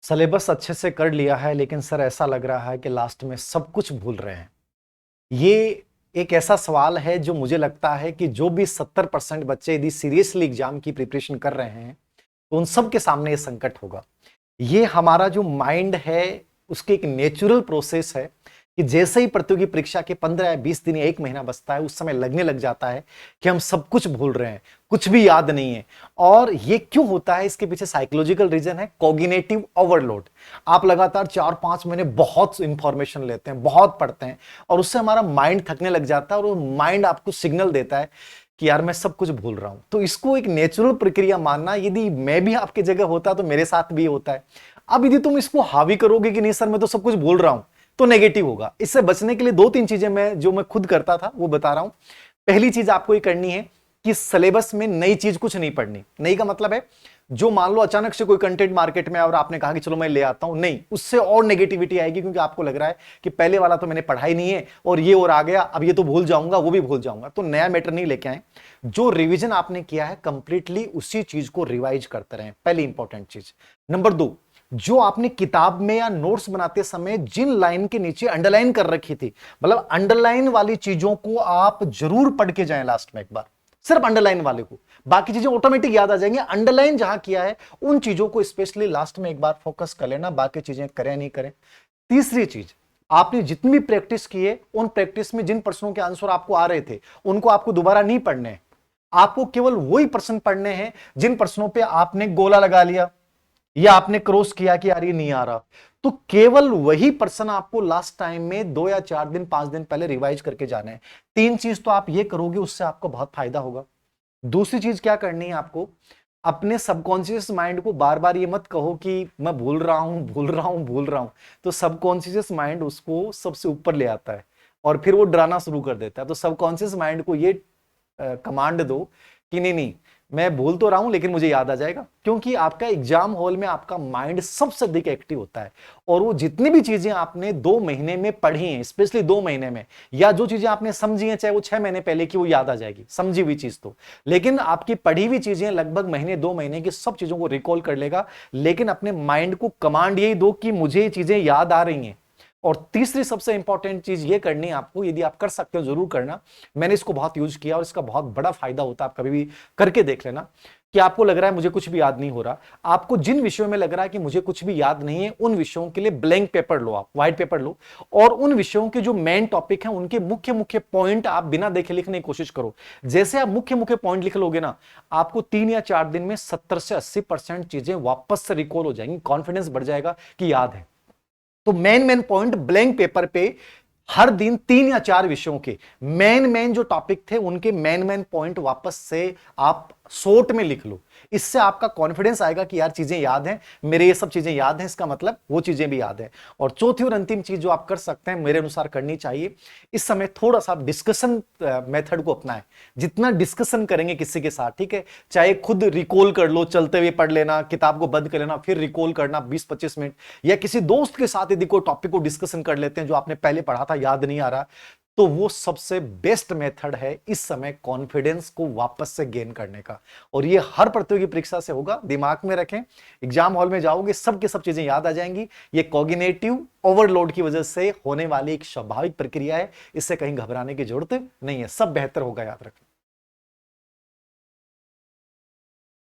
Syllabus अच्छे से कर लिया है, लेकिन सर ऐसा लग रहा है कि लास्ट में सब कुछ भूल रहे हैं। ये एक ऐसा सवाल है जो मुझे लगता है कि जो भी 70% बच्चे यदि सीरियसली एग्जाम की प्रिपरेशन कर रहे हैं तो उन सब के सामने ये संकट होगा। ये हमारा जो माइंड है उसकी एक नेचुरल प्रोसेस है कि जैसे ही प्रतियोगी परीक्षा के 15 या 20 दिन या 1 महीना बचता है उस समय लगने लग जाता है कि हम सब कुछ भूल रहे हैं, कुछ भी याद नहीं है। और ये क्यों होता है, इसके पीछे साइकोलॉजिकल रीजन है कॉग्निटिव ओवरलोड। आप लगातार 4-5 महीने बहुत इंफॉर्मेशन लेते हैं, बहुत पढ़ते हैं और उससे हमारा माइंड थकने लग जाता है और वो माइंड आपको सिग्नल देता है कि यार मैं सब कुछ भूल रहा हूं। तो इसको एक नेचुरल प्रक्रिया मानना, यदि मैं भी आपकी जगह होता तो मेरे साथ भी होता है। अब यदि तुम इसको हावी करोगे कि नहीं सर मैं तो सब कुछ भूल रहा हूं, तो नेगेटिव होगा। इससे बचने के लिए 2-3 चीजें मैं खुद करता था वो बता रहा हूं। पहली चीज आपको ये करनी है कि सिलेबस में नई चीज कुछ नहीं पढ़नी। नई का मतलब है जो मान लो अचानक से कोई कंटेंट मार्केट में और आपने कहा कि चलो मैं ले आता हूं, नहीं, उससे और नेगेटिविटी आएगी क्योंकि आपको लग रहा है कि पहले वाला तो मैंने पढ़ा ही नहीं है और ये और आ गया, अब ये तो भूल जाऊंगा, वो भी भूल जाऊंगा। तो नया मैटर नहीं लेके आए, जो रिवीजन आपने किया है कंप्लीटली उसी चीज को रिवाइज करते रहें, पहली इंपॉर्टेंट चीज। नंबर 2, जो आपने किताब में या नोट्स बनाते समय जिन लाइन के नीचे अंडरलाइन कर रखी थी, मतलब अंडरलाइन वाली चीजों को आप जरूर पढ़ के जाएं लास्ट में एक बार, सिर्फ अंडरलाइन वाले को। बाकी चीजें ऑटोमेटिक याद आ जाएंगी। अंडरलाइन जहां किया है उन चीजों को स्पेशली लास्ट में एक बार फोकस कर लेना, बाकी चीजें करें नहीं करें। तीसरी चीज, आपने जितनी भी प्रैक्टिस की है उन प्रैक्टिस में जिन प्रश्नों के आंसर आपको आ रहे थे उनको आपको दोबारा नहीं पढ़ने हैं। आपको केवल वही प्रश्न पढ़ने हैं जिन प्रश्नों पे आपने गोला लगा लिया या आपने क्रॉस किया कि यार ये नहीं आ रहा। तो केवल वही प्रश्न आपको लास्ट टाइम में 2 या 4 दिन 5 दिन पहले रिवाइज करके जाना है। 3 चीज तो आप ये करोगे उससे आपको बहुत फायदा होगा। दूसरी चीज क्या करनी है आपको, अपने सबकॉन्शियस माइंड को बार बार ये मत कहो कि मैं भूल रहा हूं भूल रहा हूं भूल रहा हूं। तो सबकॉन्शियस माइंड उसको सबसे ऊपर ले आता है और फिर वो डराना शुरू कर देता है। तो सबकॉन्शियस माइंड को ये कमांड दो कि नहीं नहीं, मैं भूल तो रहा हूं लेकिन मुझे याद आ जाएगा, क्योंकि आपका एग्जाम हॉल में आपका माइंड सबसे अधिक एक्टिव होता है। और वो जितनी भी चीजें आपने 2 महीने में पढ़ी हैं, स्पेशली 2 महीने में, या जो चीजें आपने समझी हैं चाहे वो 6 महीने पहले की, वो याद आ जाएगी समझी हुई चीज तो। लेकिन आपकी पढ़ी हुई चीजें लगभग महीने 2 महीने की सब चीजों को रिकॉल कर लेगा। लेकिन अपने माइंड को कमांड यही दो कि मुझे ये चीजें याद आ रही हैं। और तीसरी सबसे इंपॉर्टेंट चीज ये करनी है आपको, यदि आप कर सकते हो जरूर करना। मैंने इसको बहुत यूज किया और इसका बहुत बड़ा फायदा होता है, आप कभी भी करके देख लेना। कि आपको लग रहा है मुझे कुछ भी याद नहीं हो रहा, आपको जिन विषयों में लग रहा है कि मुझे कुछ भी याद नहीं है उन विषयों के लिए ब्लैंक पेपर लो, आप व्हाइट पेपर लो और उन विषयों के जो मेन टॉपिक हैं उनके मुख्य मुख्य पॉइंट आप बिना देखे लिखने की कोशिश करो। जैसे आप मुख्य मुख्य पॉइंट लिख लोगे ना, आपको 3 या 4 दिन में 70 से 80% चीजें वापस से रिकॉल हो जाएंगी, कॉन्फिडेंस बढ़ जाएगा कि याद है। तो मेन पॉइंट ब्लैंक पेपर पे हर दिन 3 या 4 विषयों के मेन जो टॉपिक थे उनके मेन पॉइंट वापस से आप शॉर्ट में लिख लो। इससे आपका कॉन्फिडेंस आएगा कि यार चीजें याद हैं, मेरे ये सब चीजें याद हैं, इसका मतलब वो चीजें भी याद हैं। और चौथी और अंतिम चीज जो आप कर सकते हैं, मेरे अनुसार करनी चाहिए, इस समय थोड़ा सा डिस्कशन मेथड को अपनाएं। जितना डिस्कशन करेंगे किसी के साथ, ठीक है, चाहे खुद रिकॉल कर लो, चलते हुए पढ़ लेना, किताब को बंद कर लेना फिर रिकॉल करना 20-25 मिनट, या किसी दोस्त के साथ यदि कोई टॉपिक को डिस्कशन कर लेते हैं जो आपने पहले पढ़ा था याद नहीं आ रहा, तो वो सबसे बेस्ट मेथड है इस समय कॉन्फिडेंस को वापस से गेन करने का। और ये हर प्रतियोगी परीक्षा से होगा, दिमाग में रखें। एग्जाम हॉल में जाओगे सब के सब चीजें याद आ जाएंगी। ये कॉग्निटिव ओवरलोड की वजह से होने वाली एक स्वाभाविक प्रक्रिया है, इससे कहीं घबराने की जरूरत नहीं है, सब बेहतर होगा, याद रखें।